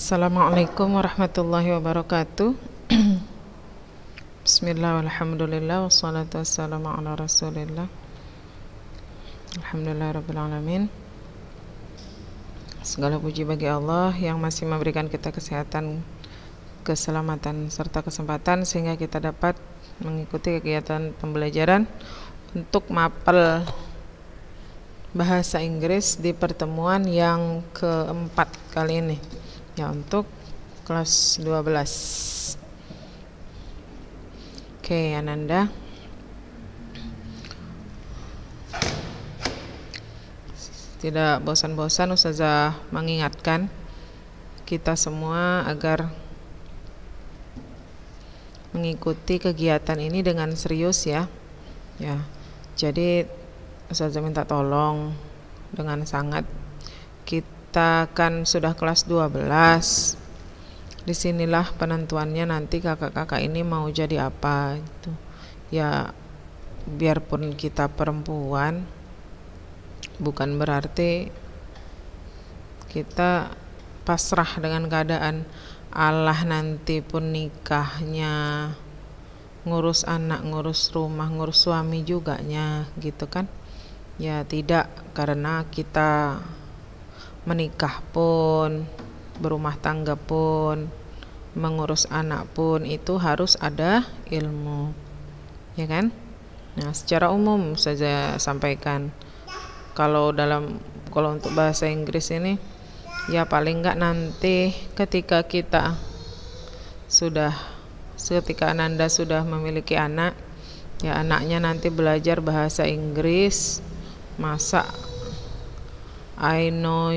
Assalamualaikum warahmatullahi wabarakatuh. Bismillah, walhamdulillah, wassalatu wassalamu ala rasulillah. Alhamdulillah rabbil alamin. Segala puji bagi Allah yang masih memberikan kita kesehatan, keselamatan, serta kesempatan sehingga kita dapat mengikuti kegiatan pembelajaran untuk mapel bahasa Inggris di pertemuan yang keempat kali ini, ya, untuk kelas 12. Oke, Ananda. Tidak bosan-bosan Ustazah mengingatkan kita semua agar mengikuti kegiatan ini dengan serius, ya. Ya. Jadi Ustazah minta tolong dengan sangat, kita kan sudah kelas 12. Disinilah penentuannya nanti kakak-kakak ini mau jadi apa gitu. Ya, biarpun kita perempuan, bukan berarti kita pasrah dengan keadaan Allah. Nanti pun nikahnya, ngurus anak, ngurus rumah, ngurus suami juga nya, gitu kan. Ya tidak, karena kita menikah pun, berumah tangga pun, mengurus anak pun itu harus ada ilmu, ya kan? Nah, secara umum saja sampaikan, kalau untuk bahasa Inggris ini, ya paling enggak nanti ketika Ananda sudah memiliki anak, ya anaknya nanti belajar bahasa Inggris, masa I know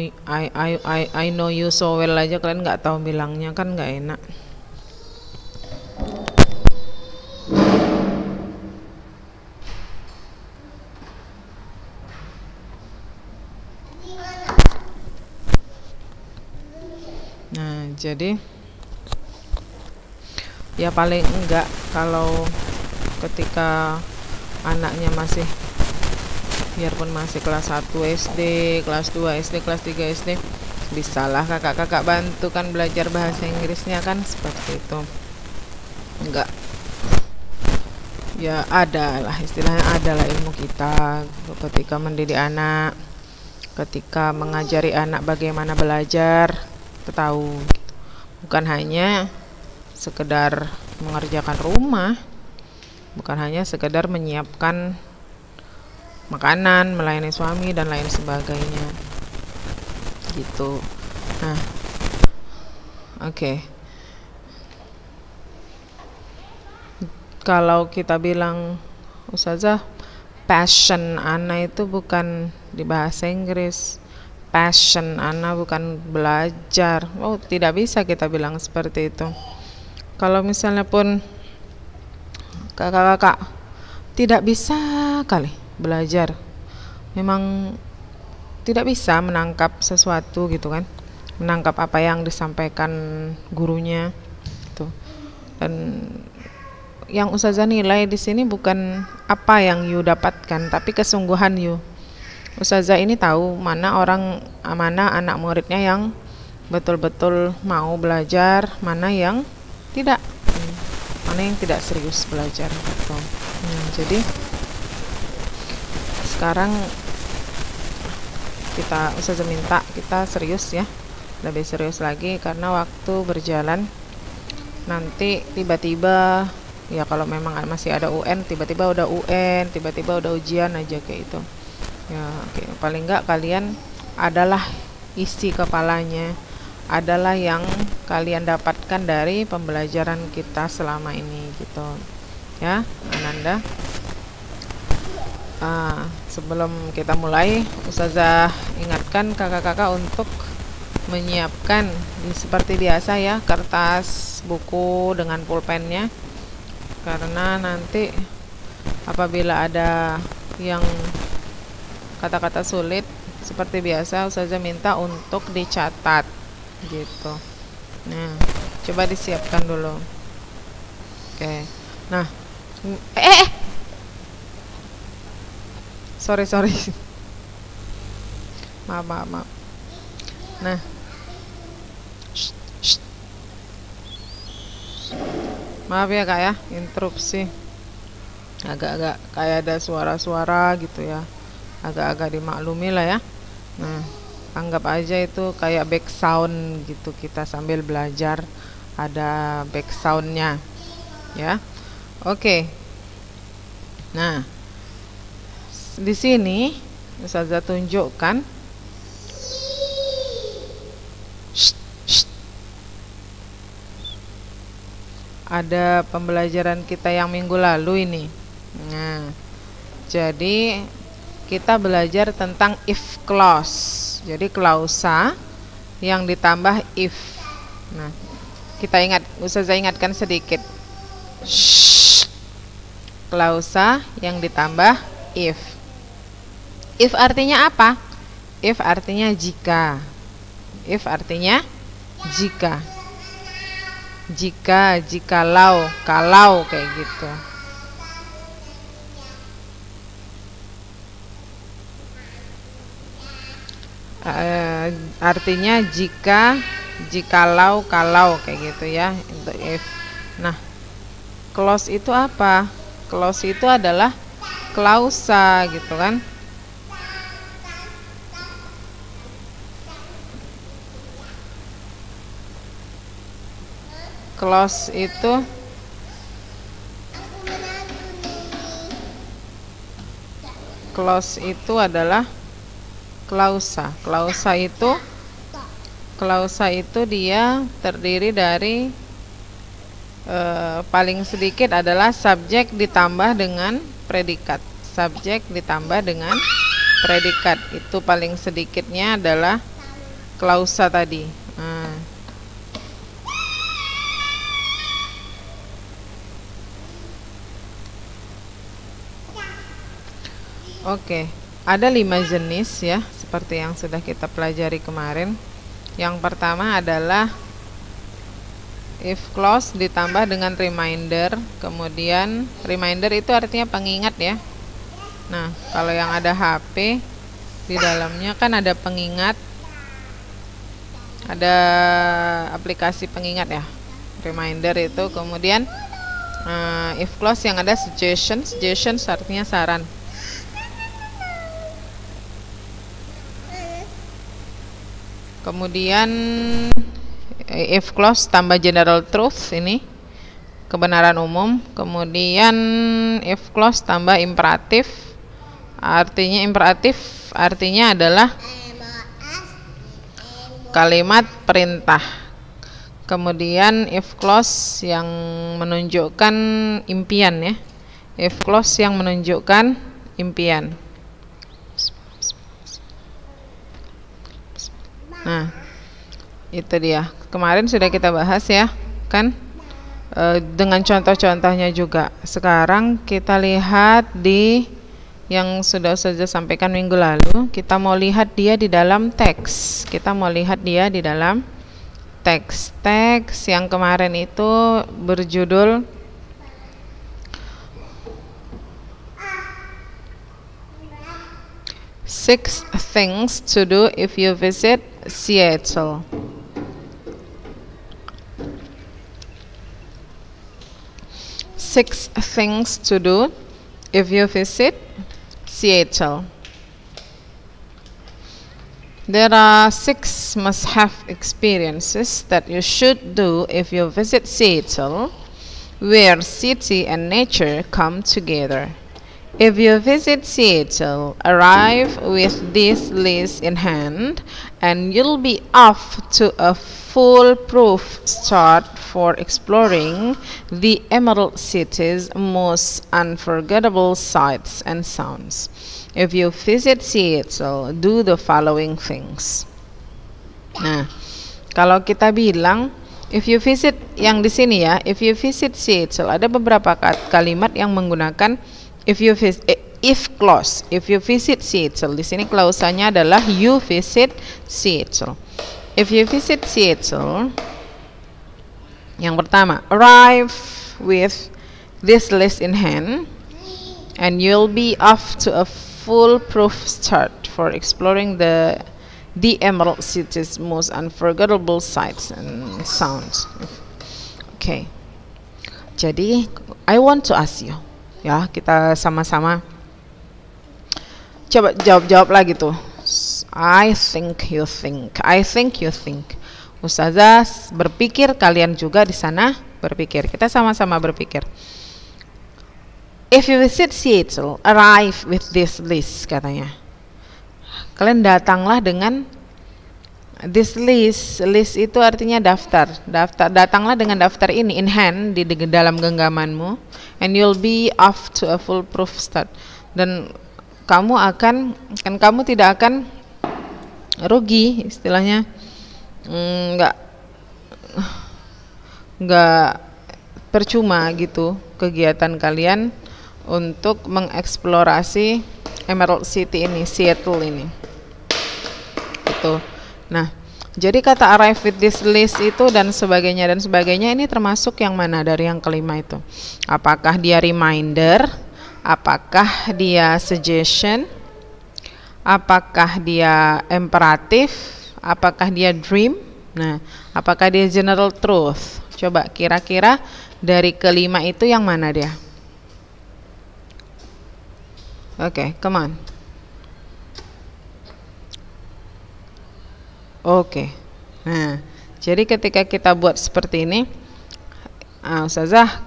you so well aja kalian nggak tahu bilangnya, kan nggak enak. Nah, jadi ya paling enggak kalau ketika anaknya masih, biarpun masih kelas 1 SD, kelas 2 SD, kelas 3 SD, bisalah kakak-kakak bantu kan belajar bahasa Inggrisnya, kan seperti itu. Enggak, ya ada lah istilahnya, adalah ilmu kita ketika mendidik anak, ketika mengajari anak bagaimana belajar, kita tahu gitu. Bukan hanya sekedar mengerjakan rumah, bukan hanya sekedar menyiapkan makanan, melayani suami dan lain sebagainya gitu. Nah, oke. Kalau kita bilang, Ustazah, passion Ana itu bukan di bahasa Inggris, passion Ana bukan belajar. Oh, tidak bisa kita bilang seperti itu. Kalau misalnya pun kakak-kakak tidak bisa kali belajar, memang tidak bisa menangkap sesuatu gitu kan, menangkap apa yang disampaikan gurunya gitu. Dan yang Ustazah nilai di sini bukan apa yang you dapatkan, tapi kesungguhan you. Ustazah ini tahu mana anak muridnya yang betul-betul mau belajar, mana yang tidak, mana yang tidak serius belajar gitu. Jadi sekarang Ustazah minta kita serius, ya, lebih serius lagi, karena waktu berjalan nanti tiba-tiba, ya kalau memang masih ada UN, tiba-tiba udah UN, tiba-tiba udah ujian aja kayak itu, ya. Oke, paling enggak kalian adalah isi kepalanya, adalah yang kalian dapatkan dari pembelajaran kita selama ini gitu, ya Ananda. Sebelum kita mulai, Ustazah ingatkan kakak-kakak untuk menyiapkan seperti biasa, ya, kertas, buku dengan pulpennya, karena nanti apabila ada yang kata-kata sulit seperti biasa, Ustazah minta untuk dicatat gitu. Nah, coba disiapkan dulu. Oke. Nah, sorry maaf. Nah, Maaf ya kak ya, interupsi. Agak-agak kayak ada suara-suara gitu ya. Agak-agak dimaklumi lah ya. Nah, anggap aja itu kayak back sound gitu, kita sambil belajar ada back soundnya ya. Oke. Nah, di sini Ustazah tunjukkan ada pembelajaran kita yang minggu lalu ini. Nah, jadi kita belajar tentang if clause. Jadi klausa yang ditambah if. Nah, kita Ustazah ingatkan sedikit. Klausa yang ditambah if. If artinya apa? If artinya jika. If artinya jika. Jika, jikalau, kalau kayak gitu. Artinya jika, jikalau, kalau kayak gitu ya untuk if. Nah, clause itu apa? Clause itu adalah klausa gitu kan. Clause itu adalah klausa. Klausa itu dia terdiri dari paling sedikit adalah subjek ditambah dengan predikat. Subjek ditambah dengan predikat. Itu paling sedikitnya adalah klausa tadi. Oke, ada 5 jenis ya, seperti yang sudah kita pelajari kemarin. Yang pertama adalah if clause ditambah dengan reminder. Kemudian reminder itu artinya pengingat ya. Nah, kalau yang ada HP di dalamnya kan ada pengingat, ada aplikasi pengingat ya, reminder itu. Kemudian if clause yang ada suggestion artinya saran. Kemudian if clause tambah general truth, ini kebenaran umum. Kemudian if clause tambah imperatif. Imperatif artinya adalah kalimat perintah. Kemudian if clause yang menunjukkan impian ya. If clause yang menunjukkan impian. Nah, itu dia. Kemarin sudah kita bahas ya, kan? Dengan contoh-contohnya juga. Sekarang kita lihat di yang sudah saja sampaikan minggu lalu. Kita mau lihat dia di dalam teks. Teks yang kemarin itu berjudul Six Things to Do If You Visit Seattle. Six things to do if you visit Seattle. There are 6 must-have experiences that you should do if you visit Seattle, where city and nature come together. If you visit Seattle, arrive with this list in hand, and you'll be off to a foolproof start for exploring the Emerald City's most unforgettable sights and sounds. If you visit Seattle, do the following things. Nah, kalau kita bilang if you visit, yang di sini ya, if you visit Seattle, ada beberapa kalimat yang menggunakan if clause. If you visit Seattle, di sini klausanya adalah you visit Seattle. If you visit Seattle, yang pertama, arrive with this list in hand, and you'll be off to a foolproof start for exploring the Emerald City's most unforgettable sights and sounds. Okay. Jadi I want to ask you, ya kita sama-sama coba jawab lagi tuh. I think you think, I think you think. Ustazah berpikir, kalian juga di sana berpikir. Kita sama-sama berpikir. If you visit Seattle, arrive with this list, katanya. Kalian datanglah dengan this list. List itu artinya daftar. Datanglah dengan daftar ini in hand, di dalam genggamanmu, and you'll be off to a foolproof start. Dan kamu tidak akan rugi, istilahnya nggak percuma gitu kegiatan kalian untuk mengeksplorasi Emerald City ini, Seattle ini. Gitu. Nah, jadi kata arrive with this list itu dan sebagainya ini termasuk yang mana dari yang kelima itu? Apakah dia reminder? Apakah dia suggestion? Apakah dia imperatif? Apakah dia dream? Nah, apakah dia general truth? Coba kira-kira dari kelima itu yang mana dia? Oke, come on. Oke. Nah, jadi ketika kita buat seperti ini, Ustazah,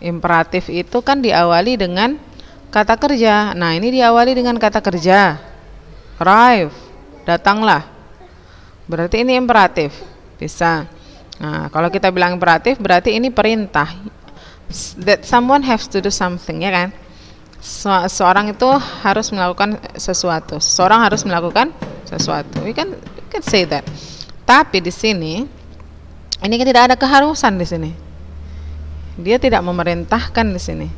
imperatif itu kan diawali dengan kata kerja. Nah, ini diawali dengan kata kerja. Arrive, datanglah. Berarti ini imperatif. Bisa. Nah, kalau kita bilang imperatif, berarti ini perintah. That someone has to do something, ya kan? Seorang itu harus melakukan sesuatu. Seseorang harus melakukan sesuatu. We can say that. Tapi di sini ini kan tidak ada keharusan di sini. Dia tidak memerintahkan di sini.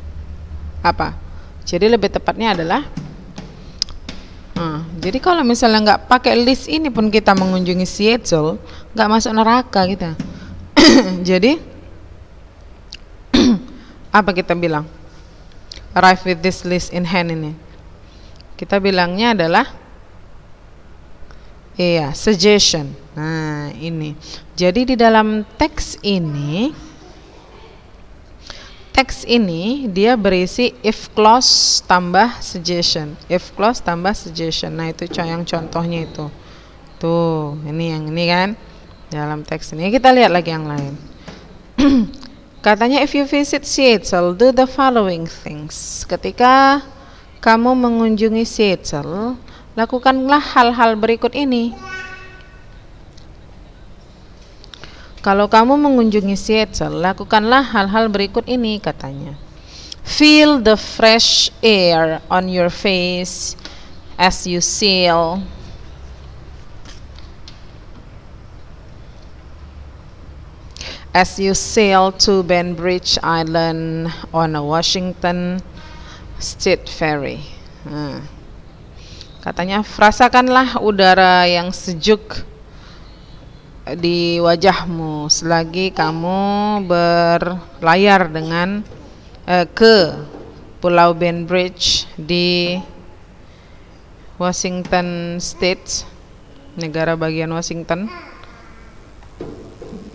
Apa? Jadi lebih tepatnya adalah jadi kalau misalnya nggak pakai list ini pun kita mengunjungi Seattle, nggak masuk neraka kita. Jadi apa kita bilang? Arrive with this list in hand ini. Kita bilangnya adalah suggestion. Nah, ini. Jadi di dalam teks ini dia berisi if clause tambah suggestion. If clause tambah suggestion. Nah, itu yang contohnya itu. Tuh, ini yang ini kan dalam teks ini. Kita lihat lagi yang lain. Katanya if you visit Seattle, do the following things. Ketika kamu mengunjungi Seattle, lakukanlah hal-hal berikut ini. Kalau kamu mengunjungi Seattle, lakukanlah hal-hal berikut ini, katanya. Feel the fresh air on your face as you sail. As you sail to Bainbridge Island on a Washington State ferry. Katanya, rasakanlah udara yang sejuk di wajahmu selagi kamu berlayar dengan ke Pulau Bainbridge di Washington State, negara bagian Washington.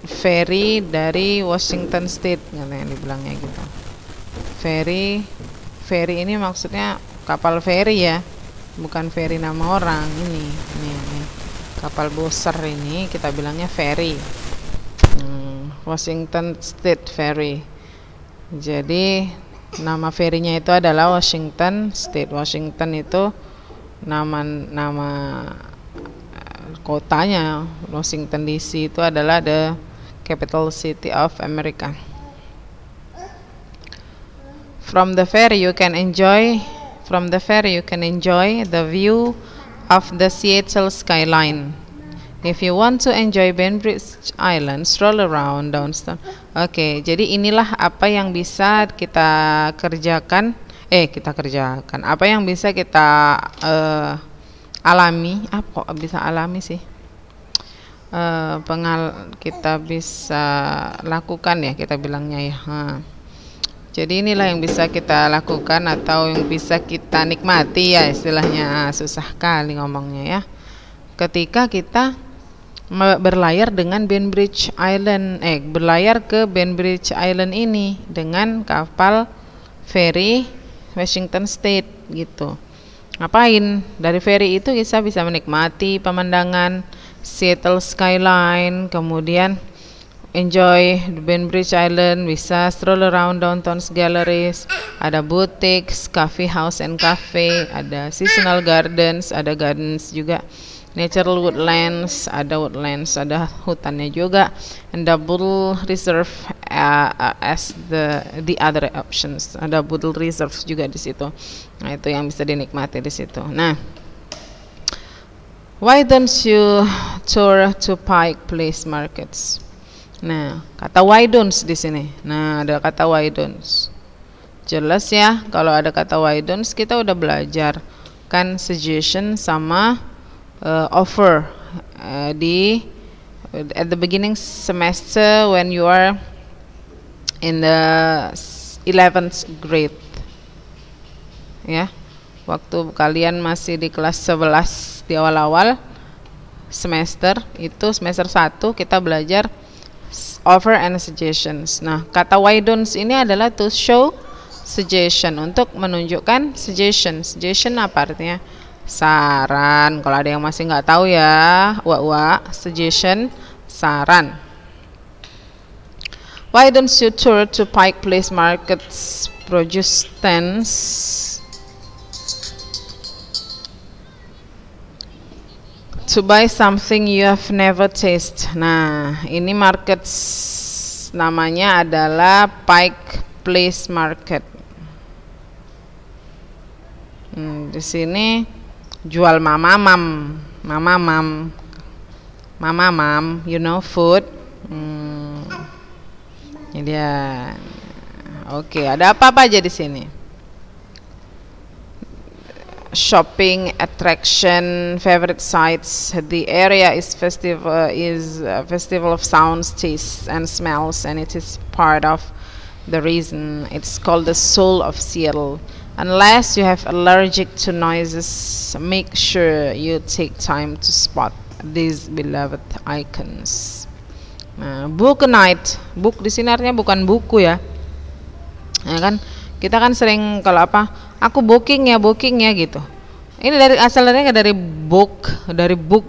Ferry dari Washington State, yang dibilangnya gitu. Ferry ini maksudnya kapal ferry ya, bukan ferry nama orang. Ini kapal besar ini kita bilangnya ferry. Washington State Ferry. Jadi nama ferrynya itu adalah Washington State. Washington itu nama kotanya. Washington DC itu adalah the capital city of America. From the ferry you can enjoy the view of the Seattle skyline. If you want to enjoy Bainbridge Island, stroll around downtown. Oke, jadi inilah apa yang bisa kita kerjakan. Apa yang bisa kita alami. Apa bisa alami sih? Kita bisa lakukan ya, kita bilangnya ya. Jadi inilah yang bisa kita lakukan atau yang bisa kita nikmati ya, istilahnya. Susah kali ngomongnya ya. Ketika kita berlayar dengan Bainbridge Island, berlayar ke Bainbridge Island ini dengan kapal feri Washington State gitu. Ngapain? Dari feri itu kita bisa menikmati pemandangan Seattle skyline, kemudian enjoy the Bainbridge Island, bisa stroll around downtown's galleries, ada boutiques, coffee house and cafe, ada seasonal gardens, ada gardens juga, natural woodlands, ada hutannya juga, and double reserve as the other options. Ada double reserve juga di situ. Nah, itu yang bisa dinikmati di situ. Nah, why don't you tour to Pike Place Markets? Nah, kata why don'ts di sini. Nah, ada kata why don'ts. Jelas ya, kalau ada kata why don'ts kita udah belajar kan suggestion sama offer at the beginning semester when you are in the 11th grade. Ya. Waktu kalian masih di kelas 11 di awal-awal semester, itu semester 1 kita belajar offer and suggestions. Nah, kata why don'ts ini adalah to show suggestion, untuk menunjukkan suggestion. Suggestion apa artinya? Saran. Kalau ada yang masih nggak tahu ya, suggestion, saran. Why don't you tour to Pike Place Market's produce stands to buy something you have never tasted. Nah, ini market namanya adalah Pike Place Market. Di sini jual mamamam, you know, food. Ini dia. Oke, ada apa aja di sini? Shopping, attraction, favorite sites. The area is a festival of sounds, tastes, and smells, and it is part of the reason it's called the soul of Seattle. Unless you have allergic to noises, make sure you take time to spot these beloved icons. Nah, book a night. Book di sini artinya bukan buku ya. Nah, kan kita kan sering kalau apa, aku booking ya gitu. Ini dari asalnya dari book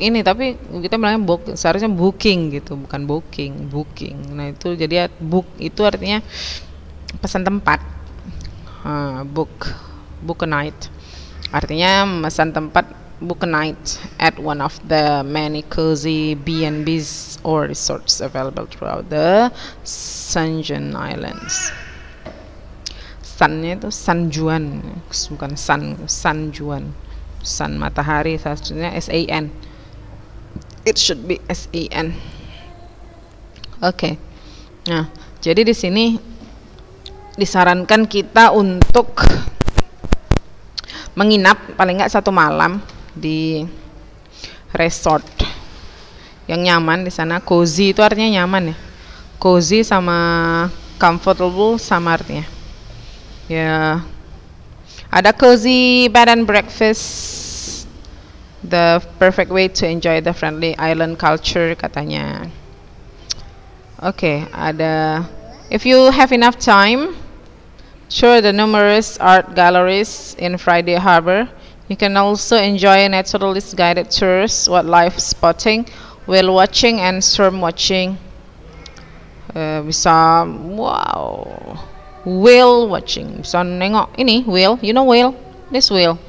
ini, tapi kita bilangnya book, seharusnya booking gitu, bukan booking. Nah, itu jadi book itu artinya pesan tempat. Book a night artinya memesan tempat, book a night at one of the many cozy B&Bs or resorts available throughout the Sunshine Islands. Sunnya itu Sanjuan, bukan Sanjuan. Sun matahari, seharusnya SAN. It should be SAN. Oke. Nah, jadi di sini disarankan kita untuk menginap paling nggak 1 malam di resort yang nyaman di sana. Cozy itu artinya nyaman ya. Cozy sama comfortable sama artinya. Ya, ada cozy bed and breakfast, the perfect way to enjoy the friendly island culture katanya. Oke, ada if you have enough time, sure the numerous art galleries in Friday Harbor. You can also enjoy naturalist guided tours, wildlife spotting, whale watching, and storm watching. Bisa whale watching, bisa nengok ini whale, you know whale, this whale,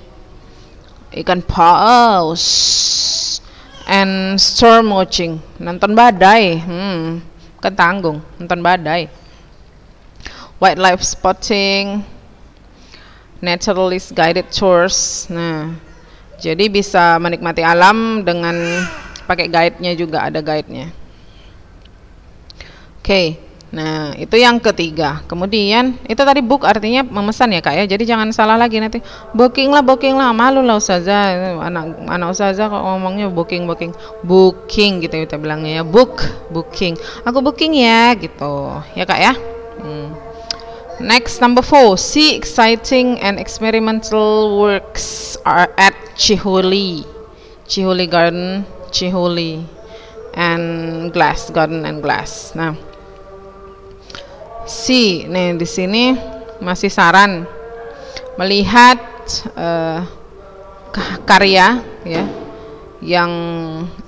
ikan paus, and storm watching, nonton badai, bukan tanggung, nonton badai. Wildlife spotting, naturalist guided tours. Nah, jadi bisa menikmati alam dengan pakai guide-nya juga, ada guide-nya. Oke. Nah, itu yang ketiga. Kemudian itu tadi book artinya memesan ya Kak ya. Jadi jangan salah lagi nanti booking lah, malu lah ustazah. Anak ustazah kok ngomongnya booking gitu kita bilangnya ya, booking. Aku booking ya gitu. Ya Kak ya. Next, number 4, see exciting and experimental works are at Chihuly Garden, Chihuly. and glass, garden and glass. Nah, nih di sini masih saran melihat karya ya yang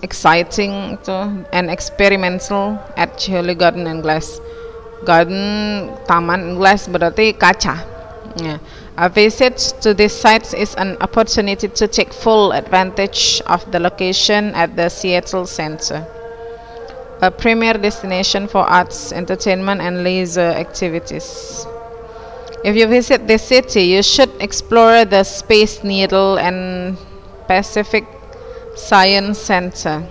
exciting itu and experimental at Chiholi Garden and Glass. Garden, taman, glass berarti kaca. Yeah. A visit to this site is an opportunity to take full advantage of the location at the Seattle Center, a premier destination for arts, entertainment, and leisure activities. If you visit this city, you should explore the Space Needle and Pacific Science Center,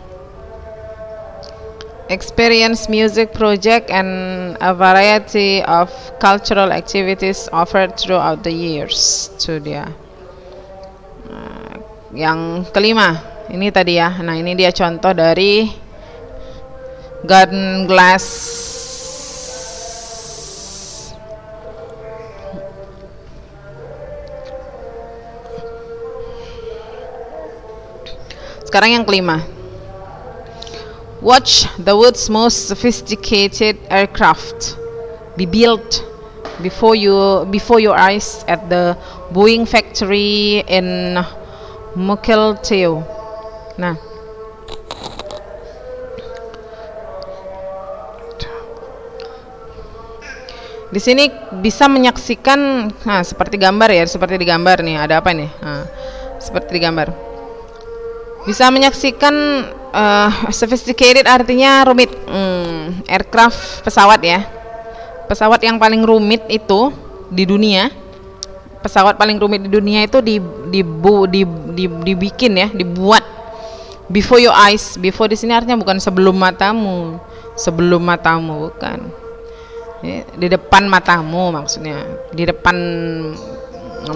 experience music project and a variety of cultural activities offered throughout the years. Itu dia. Yang kelima, ini tadi ya. Nah, ini dia contoh dari garden glass. Sekarang yang kelima. Watch the world's most sophisticated aircraft be built before your eyes at the Boeing factory in Mukilteo. Nah, di sini bisa menyaksikan, nah seperti gambar ya, seperti di gambar nih. Ada apa nih? Nah, seperti di gambar. Bisa menyaksikan sophisticated artinya rumit. Aircraft, pesawat ya. Pesawat yang paling rumit itu di dunia. Pesawat paling rumit di dunia itu dibikin ya, dibuat before your eyes. Before di sini artinya bukan sebelum matamu. Sebelum matamu bukan. Ya, di depan matamu maksudnya. Di depan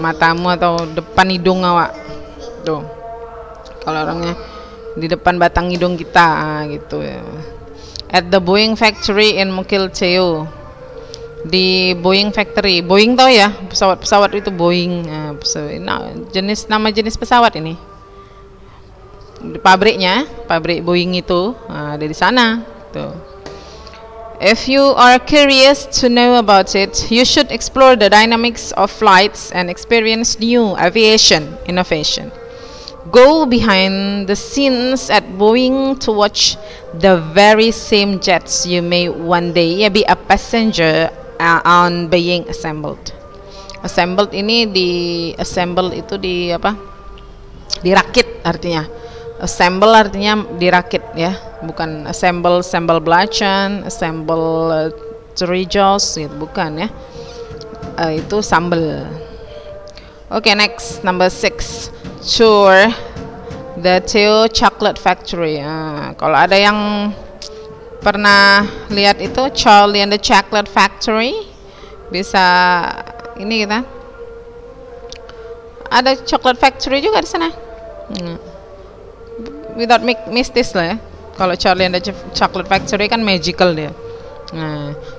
matamu atau depan hidung awak. Tuh. Kalau orangnya di depan batang hidung kita gitu ya. At the Boeing factory in Mukilteo. Di Boeing factory. Boeing tau ya, pesawat itu Boeing. Nah, nama jenis pesawat ini. Di pabriknya, pabrik Boeing itu ada di sana. Tuh. If you are curious to know about it, you should explore the dynamics of flights and experience new aviation innovation. Go behind the scenes at Boeing to watch the very same jets you may one day be a passenger on being assembled. Assembled ini assemble itu dirakit artinya. Assemble artinya dirakit ya, bukan assemble belacan, assemble Doritos gitu, bukan ya. Itu sambal. Okay, next number 6. Tour the Theo Chocolate Factory. Kalau ada yang pernah lihat itu Charlie and the Chocolate Factory, bisa ini kita. Ada chocolate factory juga di sana. Without miss this lah ya. Kalau Charlie and the Chocolate Factory kan magical dia.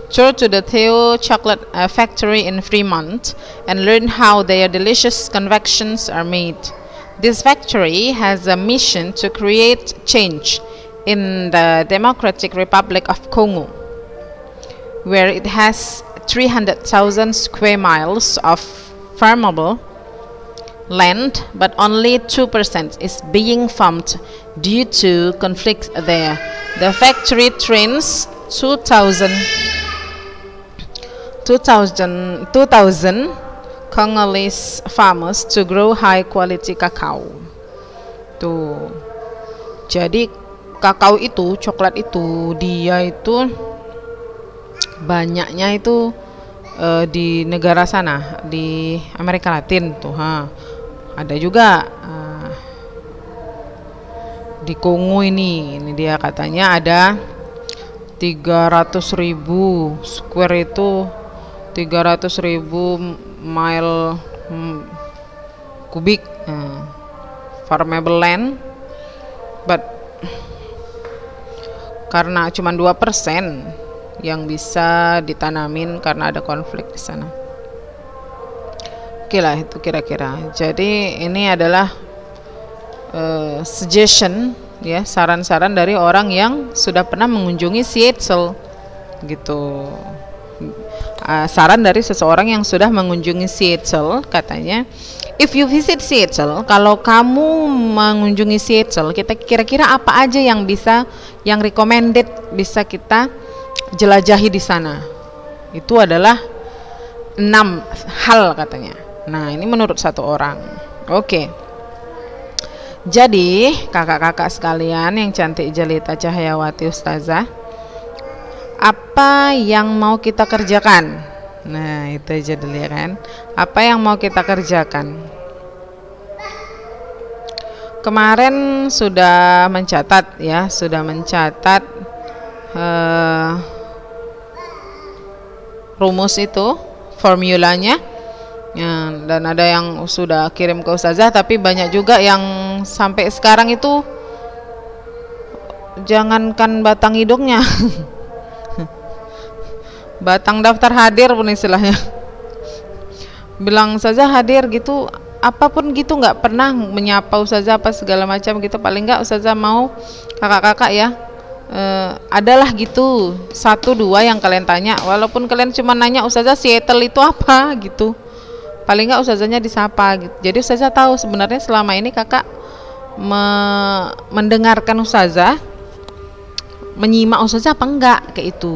Tour to the Theo Chocolate Factory in Fremont and learn how their delicious confections are made. This factory has a mission to create change in the Democratic Republic of Congo, where it has 300,000 square miles of farmable land, but only 2% is being farmed due to conflict there. The factory trains 2,000 Congolese farmers to grow high quality cacao. Tuh. Jadi kakao itu, coklat itu, dia itu banyaknya itu di negara sana, di Amerika Latin tuh. Ada juga di Kongo ini dia katanya ada 300.000 square itu 300.000 mile kubik farmable land, but karena cuma 2% yang bisa ditanamin karena ada konflik di sana. Oke lah itu kira-kira. Jadi ini adalah suggestion ya saran-saran dari orang yang sudah pernah mengunjungi Seattle gitu. Saran dari seseorang yang sudah mengunjungi Seattle, katanya, if you visit Seattle, kalau kamu mengunjungi Seattle, kita kira-kira apa aja yang recommended bisa kita jelajahi di sana? Itu adalah 6 hal katanya. Nah, ini menurut satu orang. Oke. Jadi, kakak-kakak sekalian yang cantik jelita Cahayawati Ustazah, apa yang mau kita kerjakan? Nah, itu aja dulu ya kan. Apa yang mau kita kerjakan? Kemarin sudah mencatat ya, rumus itu, formulanya ya, dan ada yang sudah kirim ke Ustazah, tapi banyak juga yang sampai sekarang itu jangankan batang hidungnya batang daftar hadir pun istilahnya bilang Ustazah hadir gitu, apapun gitu, nggak pernah menyapa Ustazah apa segala macam gitu. Paling nggak Ustazah mau kakak-kakak ya, adalah gitu 1-2 yang kalian tanya, walaupun kalian cuma nanya Ustazah Seattle itu apa gitu, paling nggak Ustazahnya disapa gitu. Jadi Ustazah tahu sebenarnya selama ini kakak mendengarkan Ustazah, menyimak Ustazah apa enggak, kayak itu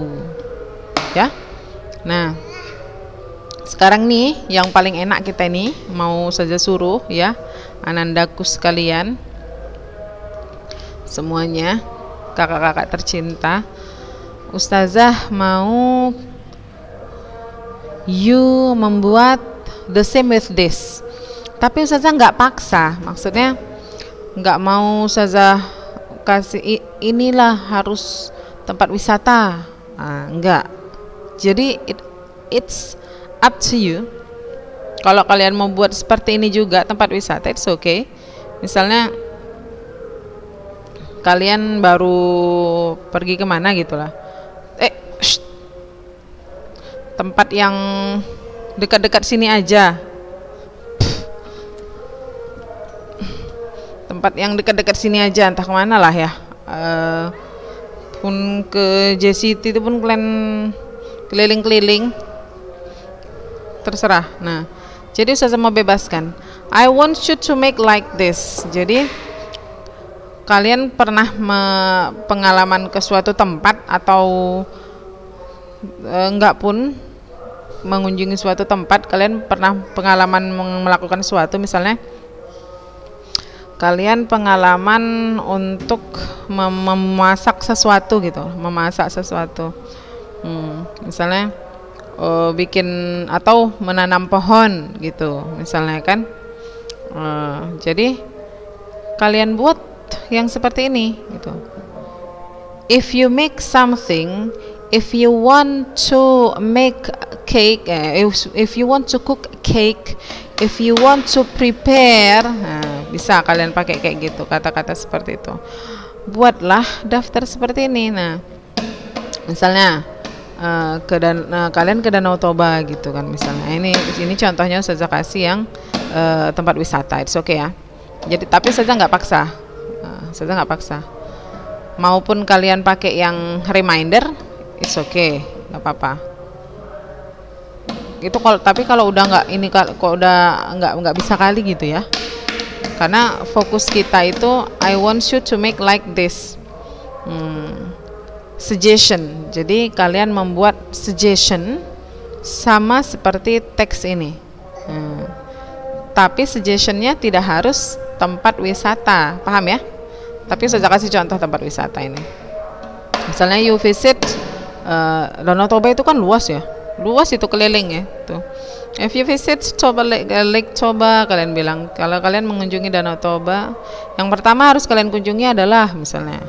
ya. Nah, sekarang nih yang paling enak kita nih mau Ustazah suruh ya, anandaku sekalian semuanya, kakak-kakak tercinta, Ustazah mau you membuat the same with this. Tapi Ustazah nggak paksa, maksudnya nggak mau Ustazah kasih inilah harus tempat wisata, enggak. Jadi it's up to you. Kalau kalian mau buat seperti ini juga tempat wisata, it's okay. Misalnya kalian baru pergi kemana gitulah, tempat yang dekat-dekat sini aja, tempat yang dekat-dekat sini aja, entah kemana lah ya, pun ke JCT itu pun kalian keliling-keliling, terserah. Nah, jadi Ustazah mau bebaskan, I want you to make like this. Jadi kalian pernah pengalaman ke suatu tempat atau enggak pun mengunjungi suatu tempat, kalian pernah pengalaman melakukan suatu, misalnya kalian pengalaman untuk memasak sesuatu gitu, misalnya bikin atau menanam pohon gitu misalnya kan. Jadi kalian buat yang seperti ini gitu. If you make something, if you want to make cake, if you want to cook cake, if you want to prepare, bisa kalian pakai kayak gitu, kata-kata seperti itu. Buatlah daftar seperti ini. Nah, misalnya kalian ke Danau Toba gitu kan, misalnya ini contohnya Ustazah kasih yang tempat wisata, it's okay ya. Jadi tapi Ustazah nggak paksa, maupun kalian pakai yang reminder, it's okay, nggak apa-apa. Itu kalau udah nggak ini, kok udah nggak bisa kali gitu ya. Karena fokus kita itu I want you to make like this. Suggestion. Jadi kalian membuat suggestion sama seperti teks ini. Tapi suggestionnya tidak harus tempat wisata, paham ya? Tapi saya kasih contoh tempat wisata ini. Misalnya you visit Danau Toba, itu kan luas ya, luas itu keliling ya. Tuh. If you visit Toba Lake Toba, kalian bilang kalau kalian mengunjungi Danau Toba, yang pertama harus kalian kunjungi adalah misalnya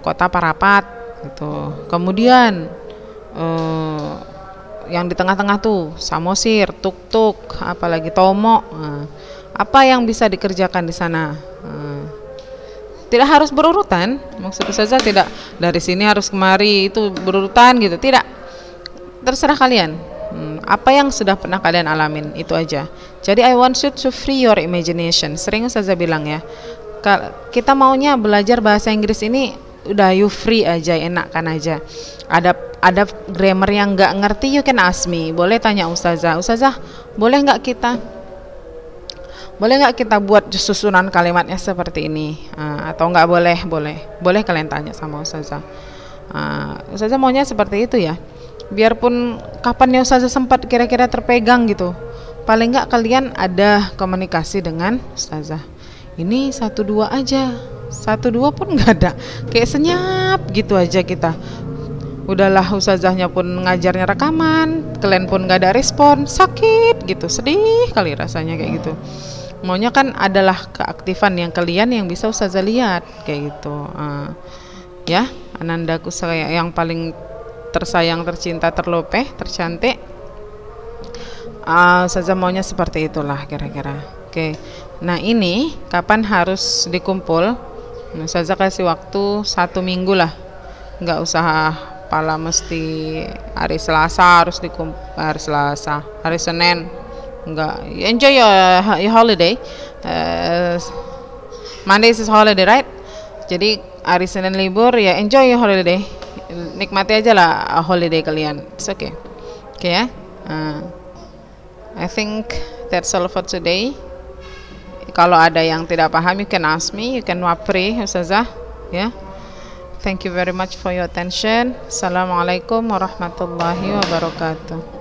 Kota Parapat gitu. Kemudian yang di tengah-tengah tuh Samosir, Tuk-Tuk, apalagi Tomo. Apa yang bisa dikerjakan di sana? Tidak harus berurutan, maksud saya tidak dari sini harus kemari itu berurutan gitu, tidak. Terserah kalian. Apa yang sudah pernah kalian alamin itu aja. Jadi I want you to free your imagination. Sering saya bilang ya, Kita maunya belajar bahasa Inggris ini udah you free aja, enakan aja. Ada grammar yang nggak ngerti, you can ask me. Boleh tanya ustazah, ustazah boleh nggak kita buat susunan kalimatnya seperti ini, atau nggak boleh? Boleh kalian tanya sama ustazah. Ustazah maunya seperti itu ya. Biarpun kapan ya ustazah sempat kira-kira terpegang gitu, paling nggak kalian ada komunikasi dengan ustazah. Ini 1-2 aja, 1-2 pun nggak ada, kayak senyap gitu aja kita. Udahlah ustazahnya pun ngajarnya rekaman, kalian pun nggak ada respon, sakit gitu, sedih kali rasanya kayak gitu. Maunya kan adalah keaktifan yang kalian yang bisa ustazah lihat kayak gitu. Ya, anandaku saya yang paling tersayang, tercinta, terlopeh, tercantik. Ustazah maunya seperti itulah kira-kira. Oke. Nah, ini kapan harus dikumpul? Ustazah kasih waktu 1 minggu lah. Nggak usah pala mesti hari Selasa harus dikumpul, hari Senin. Enggak. Enjoy your holiday. Monday is holiday, right? Jadi hari Senin libur ya, enjoy your holiday. Nikmati aja lah holiday kalian. It's okay. Okay ya. I think that's all for today. Kalau ada yang tidak paham, you can ask me, you can wapri ustazah ya. Thank you very much for your attention. Assalamualaikum warahmatullahi wabarakatuh.